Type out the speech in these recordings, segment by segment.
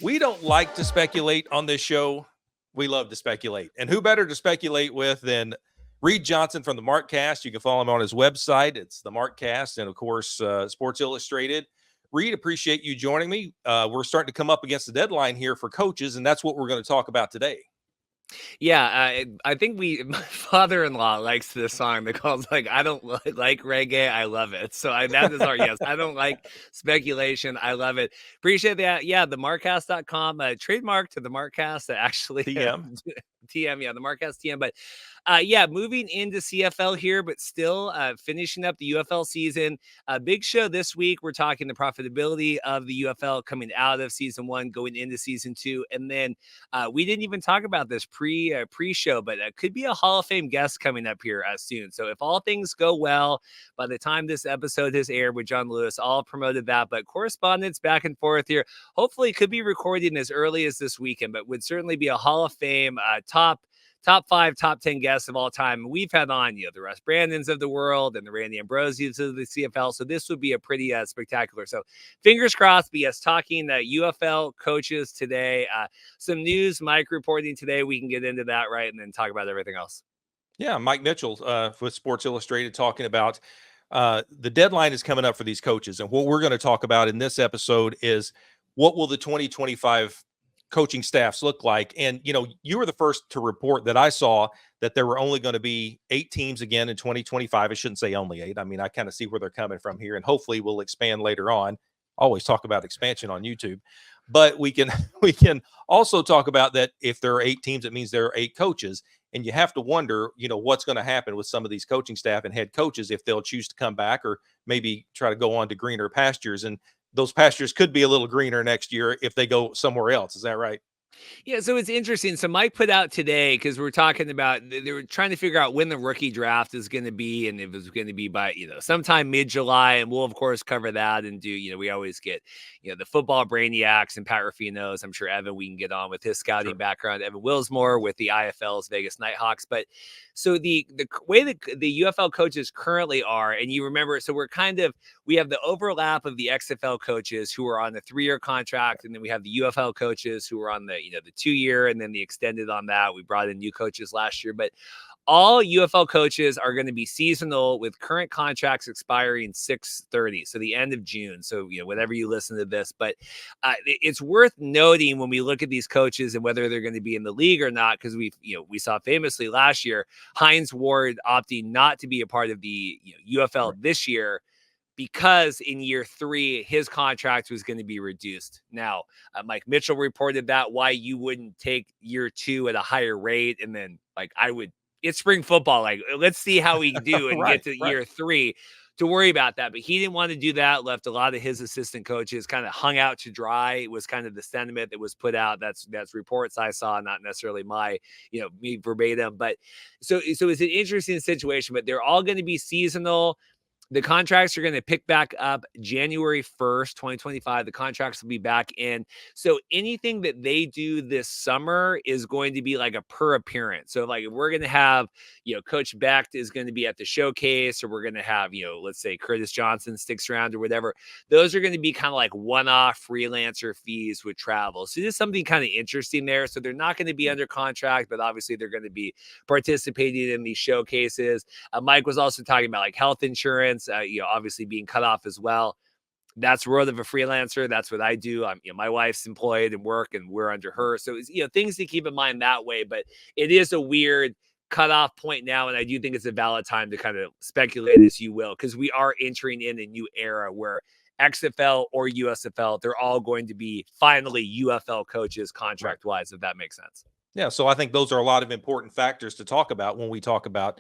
We don't like to speculate on this show. We love to speculate. And who better to speculate with than Reid Johnson from the Markcast? You can follow him on his website. It's the Markcast and, of course, Sports Illustrated. Reid, appreciate you joining me. We're starting to come up against the deadline here for coaches, and that's what we're going to talk about today. Yeah, I think my father-in-law likes this song that calls I don't like reggae, I love it. So that is our yes. I don't like speculation, I love it. Appreciate that. Yeah, the markcast.com, trademark to the Markcast, actually. TM. TM, yeah, the Markcast TM. But yeah, moving into CFL here, but still finishing up the UFL season. Big show this week. We're talking the profitability of the UFL coming out of season 1, going into season 2. And then we didn't even talk about this pre-show, but could be a Hall of Fame guest coming up here soon. So if all things go well, by the time this episode has aired with John Lewis, all promoted that. But correspondence back and forth here. Hopefully could be recording as early as this weekend, but would certainly be a Hall of Fame top 5, top 10 guests of all time. We've had on, the Russ Brandons of the world and the Randy Ambrosius of the CFL. So this would be a pretty spectacular. So fingers crossed. But yes, talking UFL coaches today. Some news, Mike reporting today. We can get into that, right? And then talk about everything else. Yeah, Mike Mitchell with Sports Illustrated talking about the deadline is coming up for these coaches. And what we're going to talk about in this episode is what will the 2025 coaching staffs look like. And, you were the first to report that I saw that there were only going to be 8 teams again in 2025. I shouldn't say only 8. I mean, I kind of see where they're coming from here, and hopefully we'll expand later on. Always talk about expansion on YouTube, but we can also talk about that. If there are 8 teams, it means there are 8 coaches. And you have to wonder, what's going to happen with some of these coaching staff and head coaches if they'll choose to come back or maybe try to go on to greener pastures. And those pastures could be a little greener next year if they go somewhere else. Is that right? Yeah, so it's interesting. So Mike put out today, because we're talking about, they were trying to figure out when the rookie draft is going to be, and if it's going to be by, sometime mid-July. And we'll, of course, cover that and do, we always get, the football brainiacs and Pat Ruffino's. I'm sure Evan, we can get on with his scouting background. Evan Wilsmore with the IFL's Vegas Nighthawks. But so the way that the UFL coaches currently are, and you remember, so we have the overlap of the XFL coaches who are on the 3-year contract, and then we have the UFL coaches who are on the the 2-year, and then the extended on that. We brought in new coaches last year, but all UFL coaches are going to be seasonal with current contracts expiring 6/30, so the end of June. So, whenever you listen to this, but it's worth noting when we look at these coaches and whether they're going to be in the league or not, because we saw famously last year, Hines Ward opting not to be a part of the UFL this year, because in year 3, his contract was going to be reduced. Now, Mike Mitchell reported that why you wouldn't take year 2 at a higher rate. And then I would, it's spring football. Let's see how we do and get to year 3 to worry about that. But he didn't want to do that. Left a lot of his assistant coaches kind of hung out to dry. It was kind of the sentiment that was put out. That's reports I saw, not necessarily my, me verbatim. But so it's an interesting situation, but they're all going to be seasonal. The contracts are going to pick back up January 1st, 2025. The contracts will be back in. So anything that they do this summer is going to be a per appearance. So if we're going to have, Coach Becht is going to be at the showcase, or we're going to have, let's say Curtis Johnson sticks around or whatever. Those are going to be kind of one-off freelancer fees with travel. So there's something kind of interesting there. So they're not going to be under contract, but obviously they're going to be participating in these showcases. Mike was also talking about health insurance. Obviously being cut off as well. That's the world of a freelancer. That's what I do. I'm, my wife's employed and work, and we're under her. So it's, things to keep in mind that way. But it is a weird cutoff point now, and I do think it's a valid time to kind of speculate, as you will, because we are entering in a new era where XFL or USFL, they're all going to be finally UFL coaches contract-wise, if that makes sense. Yeah, so I think those are a lot of important factors to talk about when we talk about,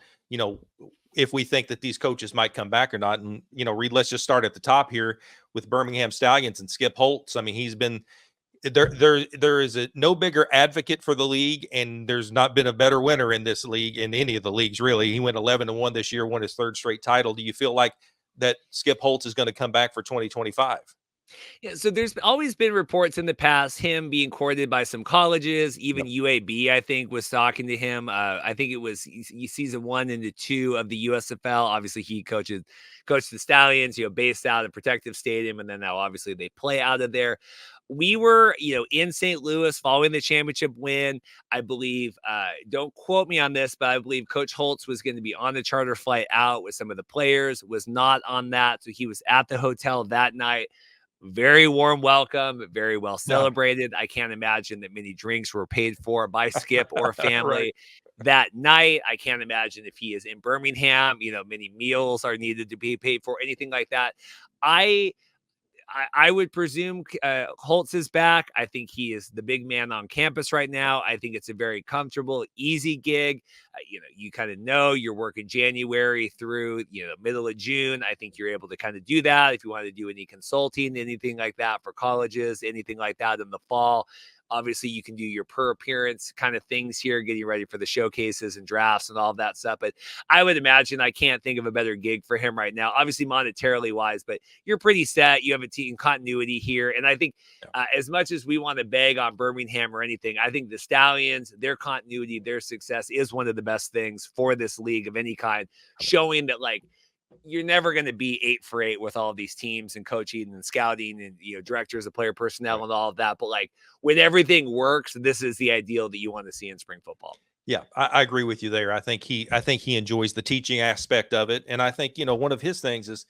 if we think that these coaches might come back or not. And, Reid, let's just start at the top here with Birmingham Stallions and Skip Holtz. I mean, he's been there is no bigger advocate for the league, and there's not been a better winner in this league, in any of the leagues, really. He went 11-1 this year, won his 3rd straight title. Do you feel like that Skip Holtz is going to come back for 2025? Yeah, so there's always been reports in the past him being courted by some colleges, even Yep. UAB, I think, was talking to him. I think it was season 1 into 2 of the USFL. Obviously, he coached the Stallions, based out of Protective Stadium, and then now obviously they play out of there. We were, in St. Louis following the championship win. I believe, don't quote me on this, but I believe Coach Holtz was going to be on the charter flight out with some of the players, was not on that. So he was at the hotel that night. Very warm welcome, very well Yeah. celebrated. I can't imagine that many drinks were paid for by Skip or Right. family that night. I can't imagine if he is in Birmingham, many meals are needed to be paid for, anything like that. I I would presume Holtz is back. I think he is the big man on campus right now. I think it's a very comfortable, easy gig. You kind of know you're working January through, middle of June. I think you're able to kind of do that. If you want to do any consulting, anything like that for colleges, anything like that in the fall. Obviously, you can do your per appearance kind of things here, getting ready for the showcases and drafts and all of that stuff. But I would imagine I can't think of a better gig for him right now, obviously monetarily wise, but you're pretty set. You have a team continuity here. And I think as much as we want to beg on Birmingham or anything, I think the Stallions, their continuity, their success is one of the best things for this league of any kind, showing that you're never going to be 8 for 8 with all of these teams and coaching and scouting and, directors of player personnel and all of that. But when everything works, this is the ideal that you want to see in spring football. Yeah, I agree with you there. I think he enjoys the teaching aspect of it. And I think, one of his things is,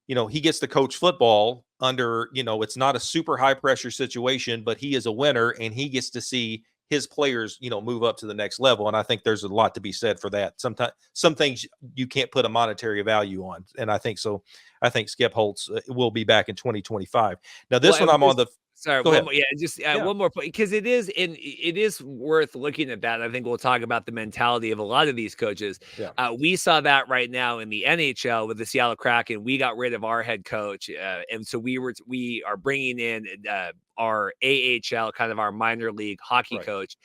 he gets to coach football under, it's not a super high pressure situation, but he is a winner and he gets to see his players, move up to the next level. And I think there's a lot to be said for that. Sometimes some things you can't put a monetary value on. And I think so. I think Skip Holtz will be back in 2025. Now, this Well, one I'm on the, sorry, go one ahead. more, yeah, just Yeah. one more point, because it is worth looking at that. I think we'll talk about the mentality of a lot of these coaches. Yeah. We saw that right now in the NHL with the Seattle Kraken. We got rid of our head coach, and so we are bringing in our AHL, kind of our minor league hockey Right. coach,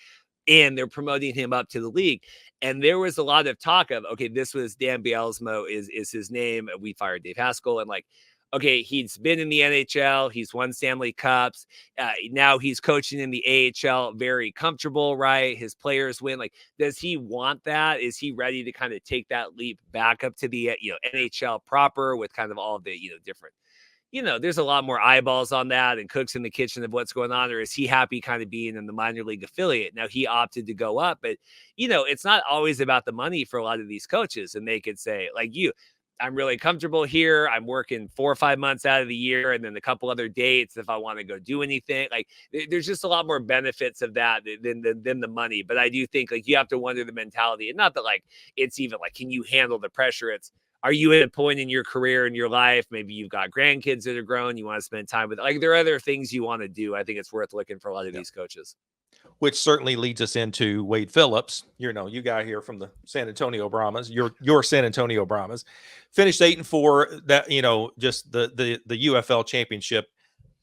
and they're promoting him up to the league. And there was a lot of talk of, okay, this was Dan Bielsmo is his name. We fired Dave Haskell, and okay, he's been in the NHL. He's won Stanley Cups. Now he's coaching in the AHL, very comfortable, right? His players win. Does he want that? Is he ready to kind of take that leap back up to the, NHL proper with kind of all the, different, there's a lot more eyeballs on that and cooks in the kitchen of what's going on? Or is he happy kind of being in the minor league affiliate? Now he opted to go up, but it's not always about the money for a lot of these coaches. And they could say, I'm really comfortable here. I'm working 4 or 5 months out of the year, and then a couple other dates if I want to go do anything. There's just a lot more benefits of that than the money. But I do think you have to wonder the mentality, and not that it's even can you handle the pressure? It's, are you at a point in your career, in your life? Maybe you've got grandkids that are grown. You want to spend time with, there are other things you want to do. I think it's worth looking for a lot of these coaches. Which certainly leads us into Wade Phillips. You got here from the San Antonio Brahmas. Your San Antonio Brahmas finished 8-4. That just the UFL championship.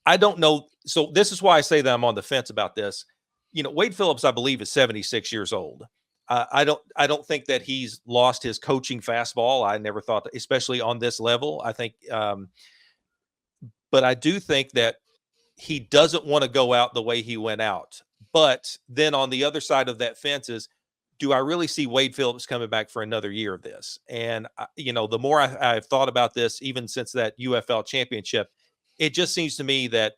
I don't know. So this is why I say that I'm on the fence about this. Wade Phillips, I believe, is 76 years old. I don't think that he's lost his coaching fastball. I never thought that, especially on this level. I think, but I do think that he doesn't want to go out the way he went out. But then on the other side of that fence is, do I really see Wade Phillips coming back for another year of this? And, the more I've thought about this, even since that UFL championship, it just seems to me that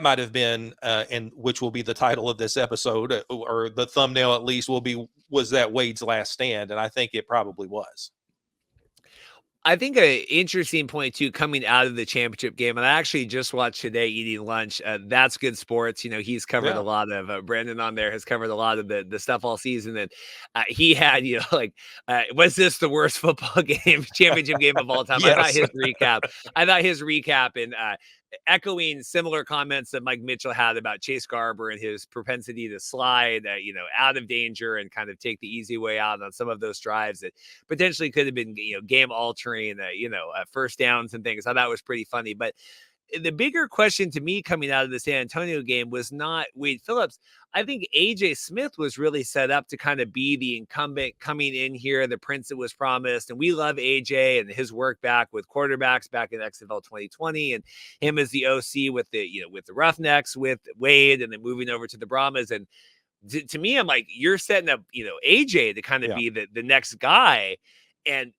might have been, and which will be the title of this episode, or the thumbnail at least, was that Wade's last stand? And I think it probably was. I think an interesting point too, coming out of the championship game, and I actually just watched today eating lunch. That's Good Sports. He's covered a lot of Brandon on there has covered a lot of the stuff all season, and he had was this the worst football game, championship game of all time? Yes. I thought his recap and echoing similar comments that Mike Mitchell had about Chase Garber and his propensity to slide, out of danger and kind of take the easy way out on some of those drives that potentially could have been, game altering, first downs and things. I thought that was pretty funny. But the bigger question to me coming out of the San Antonio game was not Wade Phillips. I think AJ Smith was really set up to kind of be the incumbent coming in here, the prince that was promised. And we love AJ and his work back with quarterbacks back in XFL 2020 and him as the OC with with the Roughnecks, with Wade, and then moving over to the Brahmas. And to me, I'm like, you're setting up, AJ to kind of be the next guy. And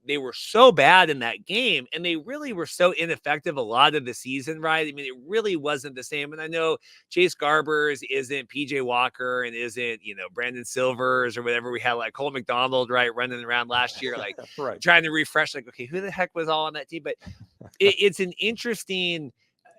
they were so bad in that game, and they really were so ineffective a lot of the season, right? I mean, it really wasn't the same. And I know Chase Garbers isn't PJ Walker and isn't, Brandon Silvers or whatever we had, like Cole McDonald, right, running around last year, like right. trying to refresh, like, okay, who the heck was all on that team? But it's an interesting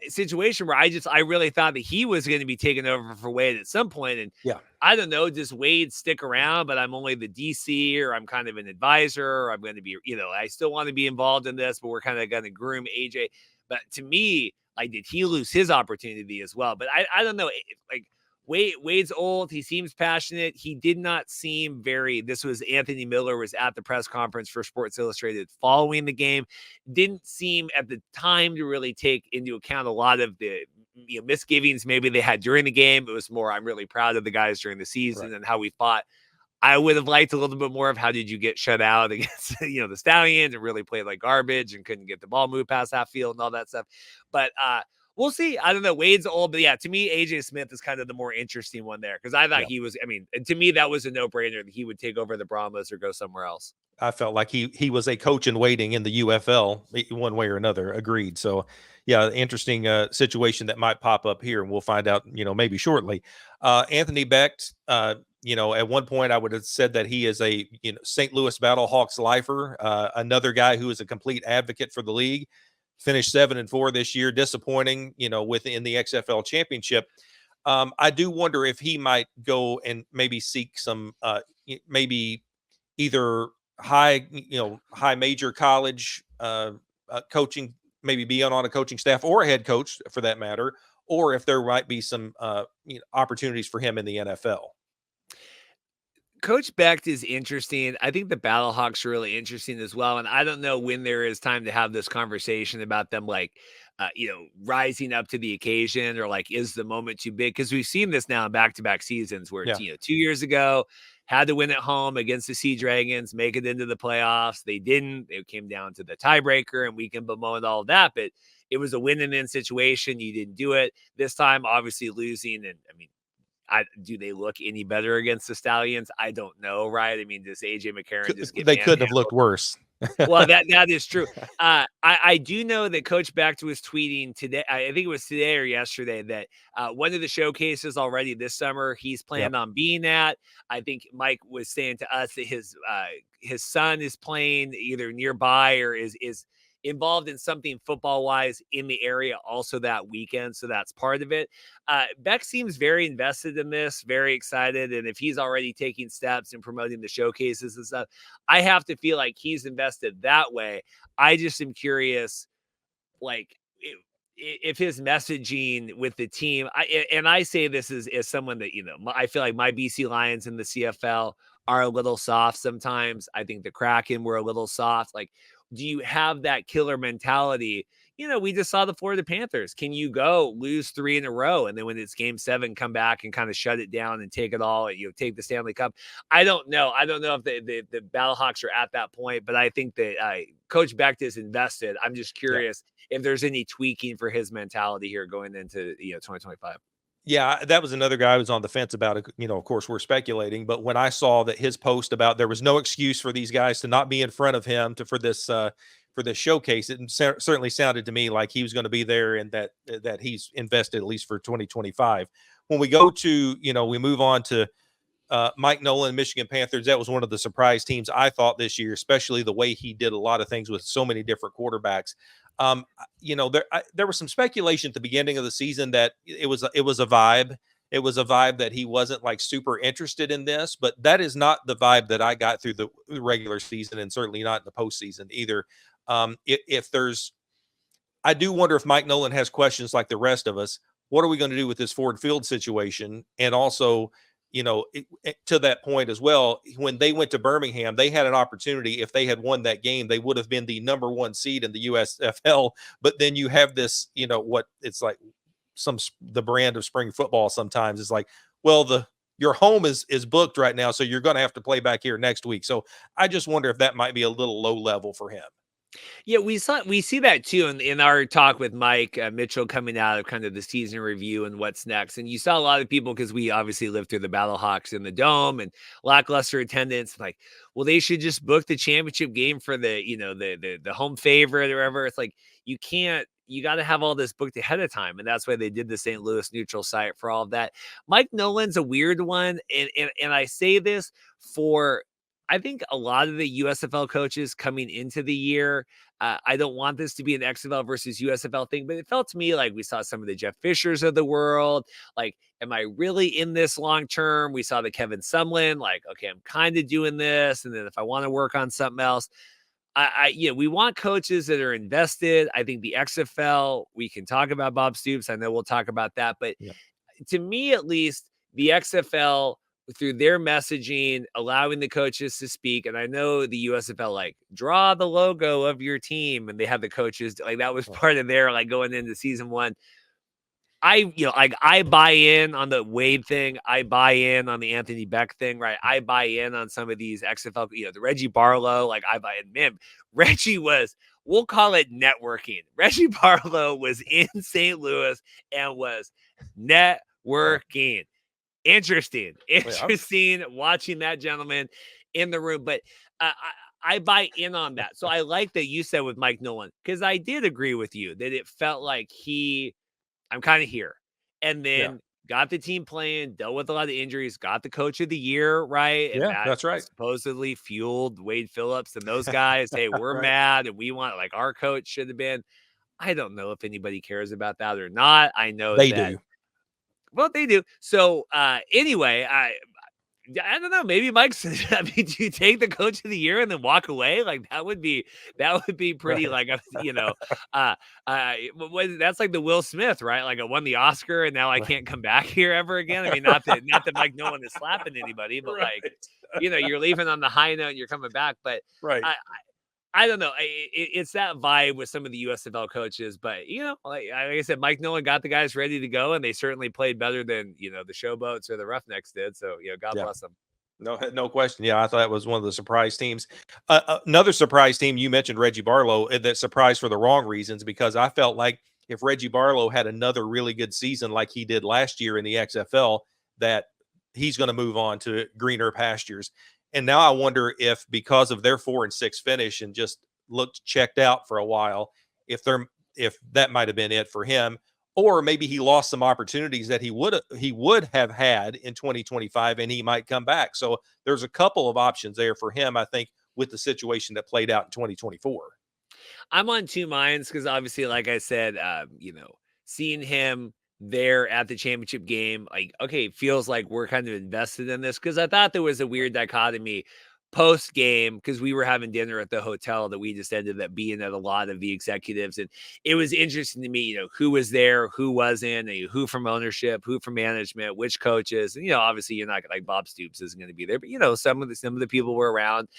situation where I really thought that he was going to be taken over for Wade at some point. And I don't know, does Wade stick around, but I'm only the DC, or I'm kind of an advisor, or I'm going to be, I still want to be involved in this, but we're kind of going to groom AJ. But to me, like, did he lose his opportunity as well? But I don't know. Like, Wade's old. He seems passionate. He did not seem this was Anthony Miller was at the press conference for Sports Illustrated following the game. Didn't seem at the time to really take into account a lot of the misgivings maybe they had during the game. It was more, I'm really proud of the guys during the season and how we fought. I would have liked a little bit more of how did you get shut out against, the Stallions and really played like garbage and couldn't get the ball moved past half field and all that stuff. But, we'll see. I don't know. Wade's old, but to me, AJ Smith is kind of the more interesting one there because I thought he was. I mean, to me, that was a no-brainer that he would take over the Brahmas or go somewhere else. I felt like he was a coach in waiting in the UFL one way or another. Agreed. So, interesting situation that might pop up here, and we'll find out, maybe shortly. Anthony Becht, at one point I would have said that he is a St. Louis Battlehawks lifer, another guy who is a complete advocate for the league. Finished 7-4 this year, disappointing, within the XFL championship. I do wonder if he might go and maybe seek some, maybe either high major college coaching, maybe be on a coaching staff or a head coach for that matter, or if there might be some opportunities for him in the NFL. Coach Becht is interesting. I think the Battlehawks are really interesting as well. And I don't know when there is time to have this conversation about them, like, rising up to the occasion, or like, is the moment too big? Because we've seen this now in back-to-back seasons where it's, 2 years ago, had to win at home against the Sea Dragons, make it into the playoffs. They didn't. It came down to the tiebreaker, and we can bemoan all of that. But it was a win-and-in situation. You didn't do it. This time, obviously losing. And I mean, do they look any better against the Stallions? I don't know, right? I mean, does AJ McCarron just get they couldn't have looked worse. Well, that is true. I do know that Coach Becht was tweeting today. I think it was today or yesterday that one of the showcases already this summer he's planned on being at. I think Mike was saying to us that his son is playing either nearby or is involved in something football wise in the area also that weekend. So that's part of it. Beck seems very invested in this, very excited. And if he's already taking steps and promoting the showcases and stuff, I have to feel like he's invested that way. I just am curious, like, if his messaging with the team, I say this as someone that, I feel like my BC Lions in the CFL are a little soft sometimes. I think the Kraken were a little soft. Like, do you have that killer mentality? We just saw the Florida Panthers. Can you go lose 3 in a row, and then when it's game 7, come back and kind of shut it down and take it all, take the Stanley Cup? I don't know. I don't know if the Battlehawks are at that point, but I think that Coach Becht is invested. I'm just curious if there's any tweaking for his mentality here going into 2025. Yeah, that was another guy who was on the fence about it. Of course, we're speculating, but when I saw that his post about there was no excuse for these guys to not be in front of him for this showcase, it certainly sounded to me like he was going to be there and that he's invested at least for 2025. When we go to, we move on to Mike Nolan, Michigan Panthers. That was one of the surprise teams I thought this year, especially the way he did a lot of things with so many different quarterbacks. There was some speculation at the beginning of the season that it was a vibe. It was a vibe that he wasn't like super interested in this, but that is not the vibe that I got through the regular season, and certainly not in the postseason either. I do wonder if Mike Nolan has questions like the rest of us. What are we going to do with this Ford Field situation? And also, to that point as well, when they went to Birmingham, they had an opportunity. If they had won that game, they would have been the number 1 seed in the USFL. But then you have this, what it's like, the brand of spring football sometimes is like, well, your home is booked right now, so you're going to have to play back here next week. So I just wonder if that might be a little low level for him. Yeah, we see that too in our talk with Mike Mitchell coming out of kind of the season review and what's next. And you saw a lot of people, because we obviously lived through the Battlehawks in the Dome and lackluster attendance, like, well, they should just book the championship game for the the home favorite or whatever. It's like, you can't. You got to have all this booked ahead of time, and that's why they did the St. Louis neutral site for all of that. Mike Nolan's a weird one, and I say this for, I think, a lot of the USFL coaches coming into the year. I don't want this to be an XFL versus USFL thing, but it felt to me like we saw some of the Jeff Fishers of the world. Like, am I really in this long term? We saw the Kevin Sumlin, like, okay, I'm kind of doing this, and then if I want to work on something else, we want coaches that are invested. I think the XFL, we can talk about Bob Stoops. I know we'll talk about that, but to me, at least, the XFL, through their messaging, allowing the coaches to speak. And I know the USFL, like, draw the logo of your team, and they have the coaches, like, that was part of their, like, going into season 1. I buy in on the Wade thing. I buy in on the Anthony Beck thing, right? I buy in on some of these XFL, the Reggie Barlow, like, I buy in. Man, Reggie was, we'll call it networking. Reggie Barlow was in St. Louis and was networking. Interesting watching that gentleman in the room. But I buy in on that. So I like that you said with Mike Nolan, because I did agree with you that it felt like I'm kind of here. And then got the team playing, dealt with a lot of injuries, got the coach of the year, right? And that that's right. supposedly fueled Wade Phillips and those guys. Hey, we're mad and we want, like, our coach should have been. I don't know if anybody cares about that or not. I know They that. do. Well, they do. So anyway, I don't know. Maybe Mike's. I mean, do you take the coach of the year and then walk away? Like, that would be pretty. Right. Like, that's like the Will Smith, right? Like, I won the Oscar and now I can't come back here ever again. I mean, not that Mike Nolan is slapping anybody, but like, you're leaving on the high note and you're coming back. But I don't know. It's that vibe with some of the USFL coaches, but like I said, Mike Nolan got the guys ready to go, and they certainly played better than the Showboats or the Roughnecks did. So God bless them. No question. Yeah, I thought that was one of the surprise teams. Another surprise team, you mentioned Reggie Barlow, that surprised for the wrong reasons, because I felt like if Reggie Barlow had another really good season like he did last year in the XFL, that he's going to move on to greener pastures. And now I wonder if, because of their 4-6 finish and just looked checked out for a while, if that might have been it for him, or maybe he lost some opportunities that he would have had in 2025, and he might come back. So there's a couple of options there for him, I think, with the situation that played out in 2024. I'm on two minds because, obviously, like I said, seeing him there at the championship game, like, okay, it feels like we're kind of invested in this, because I thought there was a weird dichotomy post game, because we were having dinner at the hotel that we just ended up being at, a lot of the executives, and it was interesting to me, who was there, who wasn't, and who from ownership, who from management, which coaches, and obviously you're not like Bob Stoops isn't going to be there, but some of the people were around.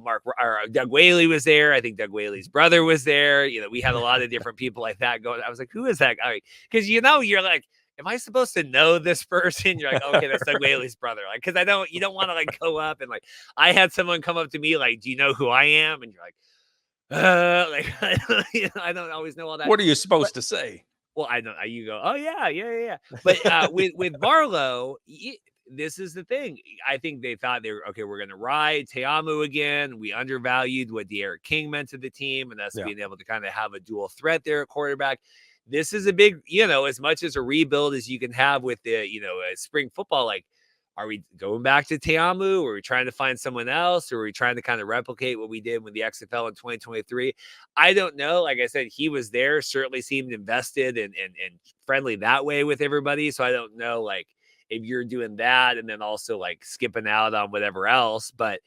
Mark or Doug Whaley was there. I think Doug Whaley's brother was there. We had a lot of different people like that going. I was like, who is that guy? Because you're like, am I supposed to know this person? You're like, okay, that's Doug Whaley's brother. Like, because you don't want to, like, go up and, like, I had someone come up to me like, do you know who I am? And you're like, I don't always know all that. What are you supposed to say? Well, I don't. You go, oh yeah. But with Barlow, this is the thing. I think they thought we're going to ride Teamu again. We undervalued what De'Aaron King meant to the team, and that's being able to kind of have a dual threat there at quarterback. This is a big, as much as a rebuild as you can have with the, spring football. Like, are we going back to Teamu? Or are we trying to find someone else? Or are we trying to kind of replicate what we did with the XFL in 2023? I don't know. Like I said, he was there, certainly seemed invested and friendly that way with everybody. So I don't know, like, if you're doing that and then also, like, skipping out on whatever else. But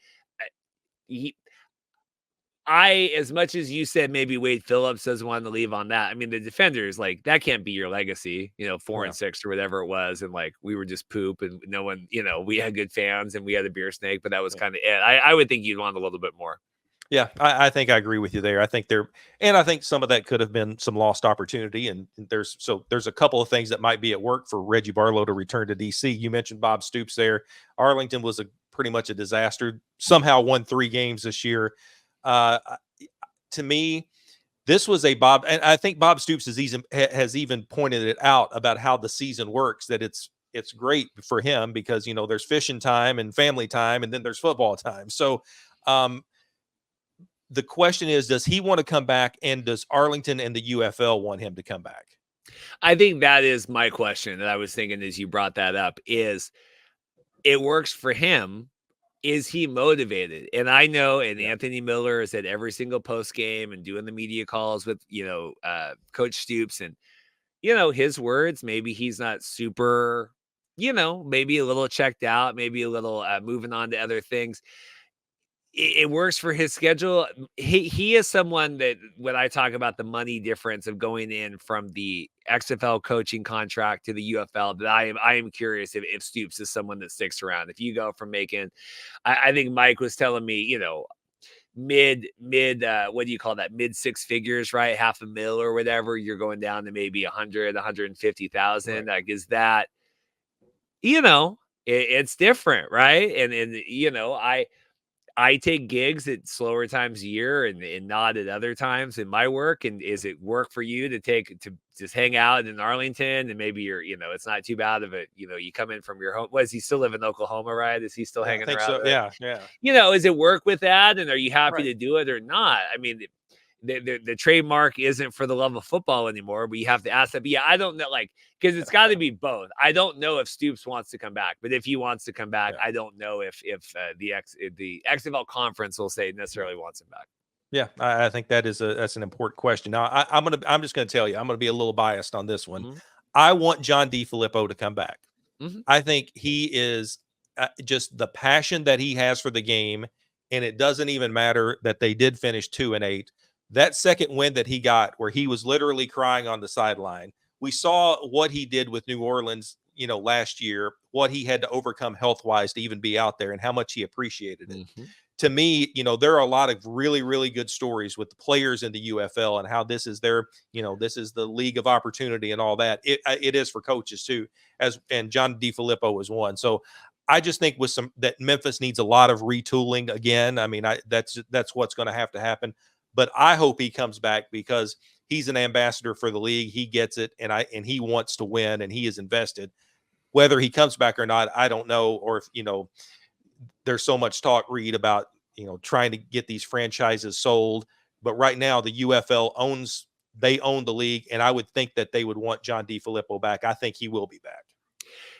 as much as you said, maybe Wade Phillips doesn't want to leave on that. I mean, the defenders, like, that can't be your legacy, 4-6 or whatever it was. And like, we were just poop and no one, we had good fans and we had a beer snake, but that was kind of it. I would think you'd want a little bit more. Yeah, I think I agree with you there. I think I think some of that could have been some lost opportunity. And there's a couple of things that might be at work for Reggie Barlow to return to DC. You mentioned Bob Stoops there. Arlington was pretty much a disaster. Somehow won 3 games this year. To me, this was a Bob, and I think Bob Stoops has even pointed it out about how the season works. That it's great for him because there's fishing time and family time, and then there's football time. So. The question is, does he want to come back, and does Arlington and the UFL want him to come back? I think that is my question that I was thinking as you brought that up. Is it works for him? Is he motivated? And I know, and Anthony Miller is at every single post game and doing the media calls with Coach Stoops, and his words. Maybe he's not super, maybe a little checked out, maybe a little moving on to other things. It works for his schedule. He is someone that when I talk about the money difference of going in from the XFL coaching contract to the UFL, that I am curious if Stoops is someone that sticks around. If you go from making, I think Mike was telling me, mid what do you call that, mid 6 figures, right? $500,000 or whatever, you're going down to maybe 150,000. Right. Like, is that, it's different, right? And I take gigs at slower times a year and not at other times in my work. And is it work for you to just hang out in Arlington, and maybe you're, it's not too bad of it. You come in from your home. Does he still live in Oklahoma, right? Is he still hanging around? So. Yeah. Yeah. Is it work with that? And are you happy Right. to do it or not? I mean, the trademark isn't for the love of football anymore, but you have to ask that. But yeah, I don't know, because it's got to be both. I don't know if Stoops wants to come back, but if he wants to come back, I don't know if the XFL conference will say necessarily wants him back. Yeah, I think that's an important question. Now, I'm just gonna tell you, I'm gonna be a little biased on this one. Mm-hmm. I want John DeFilippo to come back. Mm-hmm. I think he is just the passion that he has for the game, and it doesn't even matter that they did finish 2-8. That second win that he got, where he was literally crying on the sideline, we saw what he did with New Orleans, last year, what he had to overcome health-wise to even be out there, and how much he appreciated it. Mm-hmm. To me, there are a lot of really, really good stories with the players in the UFL and how this is this is the league of opportunity and all that. It is for coaches too, and John DeFilippo was one. So I just think that Memphis needs a lot of retooling again. I mean, that's what's going to have to happen. But I hope he comes back because he's an ambassador for the league. He gets it, and he wants to win, and he is invested. Whether he comes back or not, I don't know. Or if there's so much talk, Reid, about trying to get these franchises sold. But right now, the UFL own the league, and I would think that they would want John DeFilippo back. I think he will be back.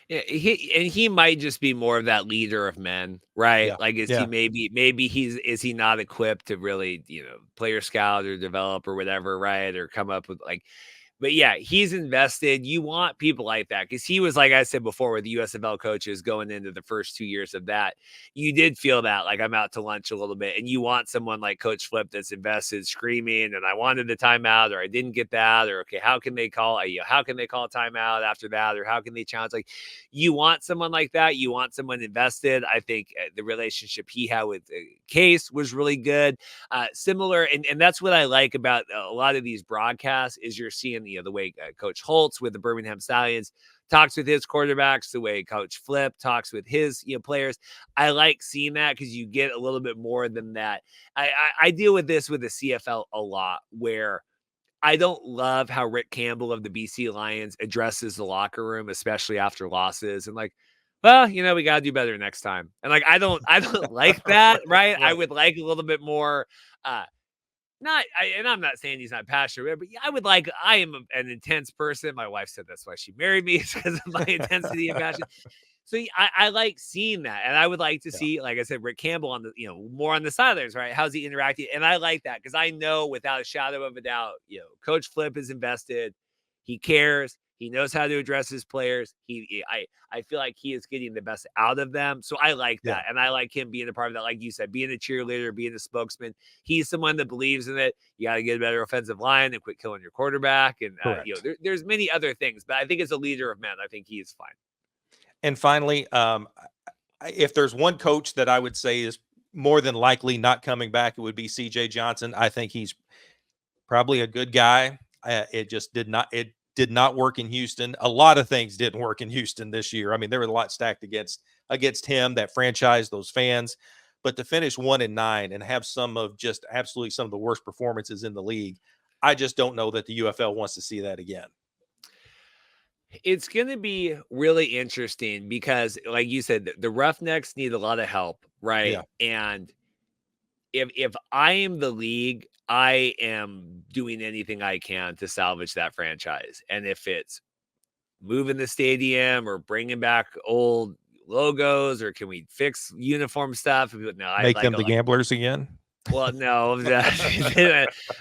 Yeah, he might just be more of that leader of men, right? Yeah. Like, he maybe is he not equipped to really, player scout or develop or whatever, right? Or come up with but yeah, he's invested. You want people like that because he was, like I said before, with the USFL coaches going into the first 2 years of that, you did feel that, like, I'm out to lunch a little bit, and you want someone like Coach Flip that's invested, screaming, and I wanted the timeout, or I didn't get that, or okay, how can they call a timeout after that, or how can they challenge? Like, you want someone like that. You want someone invested. I think the relationship he had with Case was really good. Similar, and that's what I like about a lot of these broadcasts is you're seeing the way Coach Holtz with the Birmingham Stallions talks with his quarterbacks, the way Coach Flip talks with his players. I like seeing that because you get a little bit more than that. I deal with this with the CFL a lot, where I don't love how Rick Campbell of the BC Lions addresses the locker room, especially after losses, and well, we got to do better next time. And I don't like that, right? I would like a little bit more, and I'm not saying he's not passionate, but I am an intense person. My wife said that's why she married me, is because of my intensity and passion. So I like seeing that. And I would like to see, like I said, Rick Campbell on the, more on the sidelines, right? How's he interacting? And I like that because I know without a shadow of a doubt, Coach Flip is invested. He cares. He knows how to address his players. I feel like he is getting the best out of them. So I like Yeah. that. And I like him being a part of that. Like you said, being a cheerleader, being a spokesman. He's someone that believes in it. You got to get a better offensive line and quit killing your quarterback. And, there's many other things. But I think as a leader of men, I think he is fine. And finally, if there's one coach that I would say is more than likely not coming back, it would be CJ Johnson. I think he's probably a good guy. It just did not work in Houston. A lot of things didn't work in Houston this year. I mean, there was a lot stacked against him, that franchise, those fans. But to finish 1-9 and have some of the worst performances in the league, I just don't know that the UFL wants to see that again. It's going to be really interesting because, like you said, the Roughnecks need a lot of help, right? Yeah. And if I am the league, I am doing anything I can to salvage that franchise. And if it's moving the stadium or bringing back old logos, or can we fix uniform stuff? No, Make them the gamblers again. Well, no,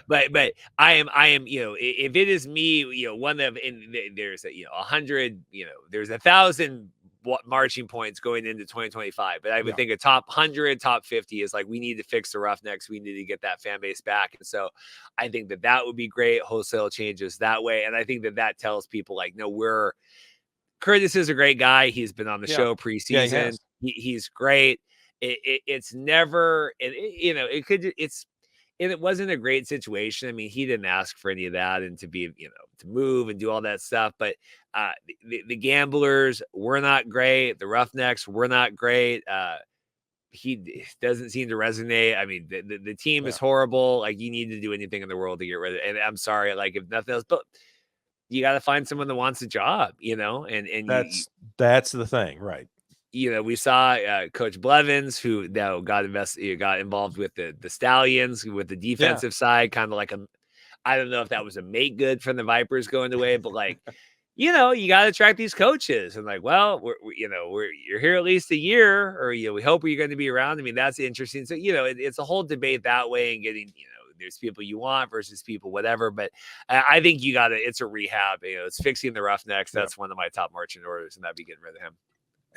but I am, if it is me, one of, and there's 100, there's 1,000 marching points going into 2025, but I would think a top 100, top 50 is like, we need to fix the Roughnecks. We need to get that fan base back. And so I think that would be great. Wholesale changes that way. And I think that tells people like, no, Curtis is a great guy. He's been on the show preseason. He's great. It's never, it wasn't a great situation. I mean, he didn't ask for any of that and to be, to move and do all that stuff. But the gamblers were not great. The Roughnecks were not great. He doesn't seem to resonate. I mean, the team is horrible. Like, you need to do anything in the world to get rid of it. And I'm sorry, like, if nothing else, but you got to find someone that wants a job, and that's the thing, right? We saw Coach Blevins, who now got involved with the Stallions, with the defensive side, kind of like I don't know if that was a make good from the Vipers going away, but like, you got to attract these coaches, and like, well, you're here at least a year, or we hope you're going to be around. I mean, that's interesting. So it's a whole debate that way, and getting there's people you want versus people whatever. But I think it's a rehab. It's fixing the Roughnecks. That's one of my top marching orders, and that'd be getting rid of him.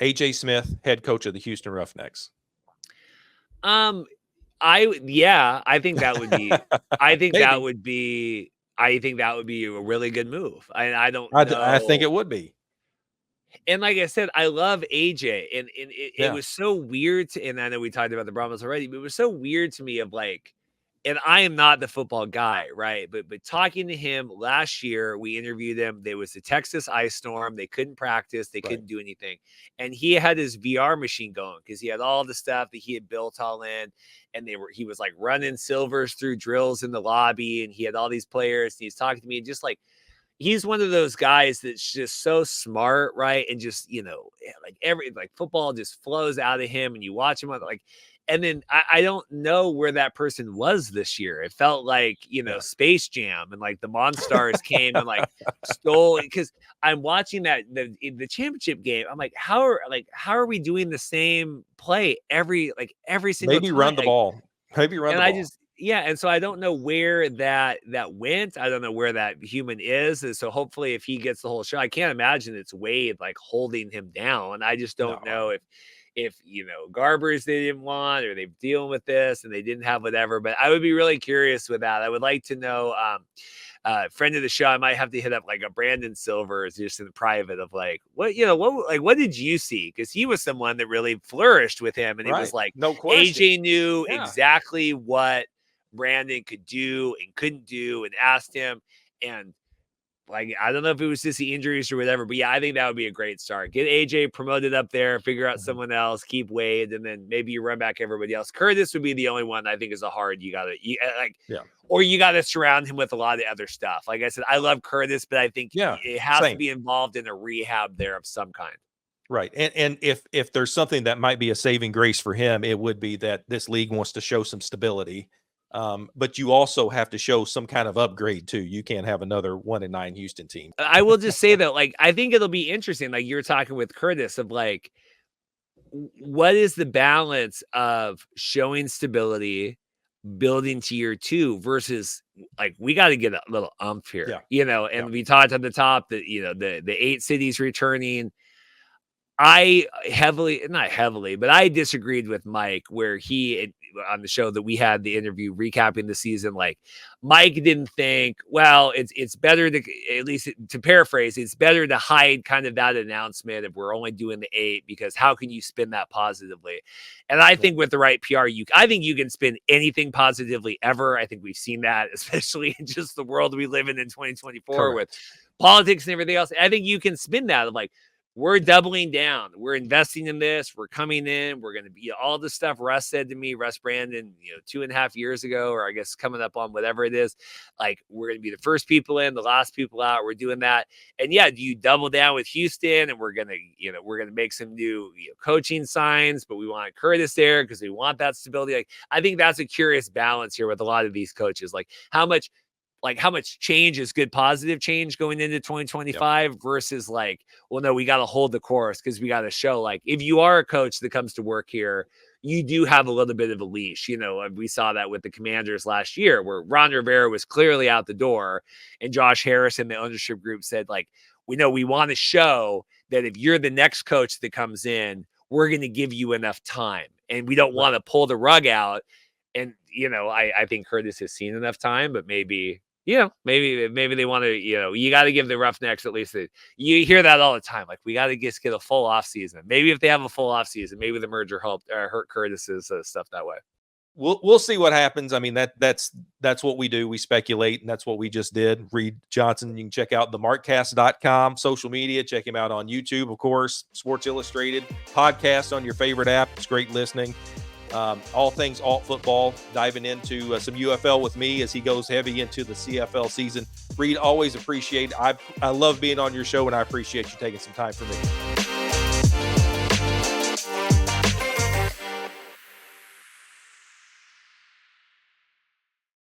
AJ Smith, head coach of the Houston Roughnecks. I think that would be. I think that would be. I think that would be a really good move. I don't know. I think it would be. And like I said, I love AJ, and it was so weird and I know we talked about the Brahmas already, but it was so weird to me of like, and I am not the football guy, right? But talking to him last year, we interviewed him. There was the Texas ice storm. They couldn't practice. They couldn't do anything. And he had his VR machine going because he had all the stuff that he had built all in. And he was like running silvers through drills in the lobby. And he had all these players. And he's talking to me, and just like, he's one of those guys that's just so smart, right? And just, like football just flows out of him, and you watch him like. And then I don't know where that person was this year. It felt like, Space Jam, and like the Monstars came and like stole, because I'm watching the championship game. I'm like, how are we doing the same play every single Maybe time? Run the ball. Maybe run the ball. And so I don't know where that went. I don't know where that human is. And so hopefully if he gets the whole show, I can't imagine it's Wade like holding him down. I just don't know if Garbers they didn't want, or they're dealing with this and they didn't have whatever. But I would be really curious with that. I would like to know, friend of the show, I might have to hit up like a Brandon Silvers just in private of like, what did you see? Because he was someone that really flourished with him, and it was like, no question. AJ knew exactly what Brandon could do and couldn't do, and asked him. And like, I don't know if it was just the injuries or whatever, but I think that would be a great start. Get AJ promoted up there, figure out someone else, keep Wade, and then maybe you run back everybody else. Curtis would be the only one I think is or you got to surround him with a lot of other stuff. Like I said, I love Curtis, but I think it has to be involved in a rehab there of some kind. Right. And if there's something that might be a saving grace for him, it would be that this league wants to show some stability. But you also have to show some kind of upgrade too. You can't have another 1-9 Houston team. I will just say that, like, I think it'll be interesting. Like you're talking with Curtis of like, what is the balance of showing stability, building to year 2 versus like we got to get a little umph here, Yeah. you know, and we talked at the top that, you know, the 8 cities returning. I not heavily, but I disagreed with Mike where he on the show that we had the interview recapping the season. Like Mike didn't think, well, it's better to, at least to paraphrase, it's better to hide kind of that announcement if we're only doing the 8, because how can you spin that positively? And I think with the right PR, I think you can spin anything positively ever. I think we've seen that, especially in just the world we live in 2024 with politics and everything else. I think you can spin that of like, we're doubling down. We're investing in this. We're coming in. We're going to be all the stuff Russ said to me, Russ Brandon, 2.5 years ago, or I guess coming up on whatever it is. Like, we're going to be the first people in, the last people out. We're doing that. And yeah, do you double down with Houston? And we're going to make some new coaching signs, but we want Curtis there because we want that stability. Like, I think that's a curious balance here with a lot of these coaches. Like how much change is good, positive change going into 2025 versus like, well, no, we got to hold the course because we got to show like, if you are a coach that comes to work here, you do have a little bit of a leash. We saw that with the Commanders last year where Ron Rivera was clearly out the door and Josh Harris and the ownership group said like, we want to show that if you're the next coach that comes in, we're going to give you enough time and we don't want to pull the rug out. And, I think Curtis has seen enough time, but maybe they want to, you got to give the Roughnecks at least you hear that all the time. Like, we got to just get a full off season. Maybe if they have a full off season, maybe the merger helped hurt Curtis's stuff that way. We'll see what happens. I mean, that's what we do. We speculate, and that's what we just did. Reid Johnson, you can check out themarkcast.com, social media. Check him out on YouTube, of course, Sports Illustrated, podcast on your favorite app. It's great listening. All things alt football, diving into some UFL with me as he goes heavy into the CFL season. Reid, always appreciate it. I love being on your show, and I appreciate you taking some time for me.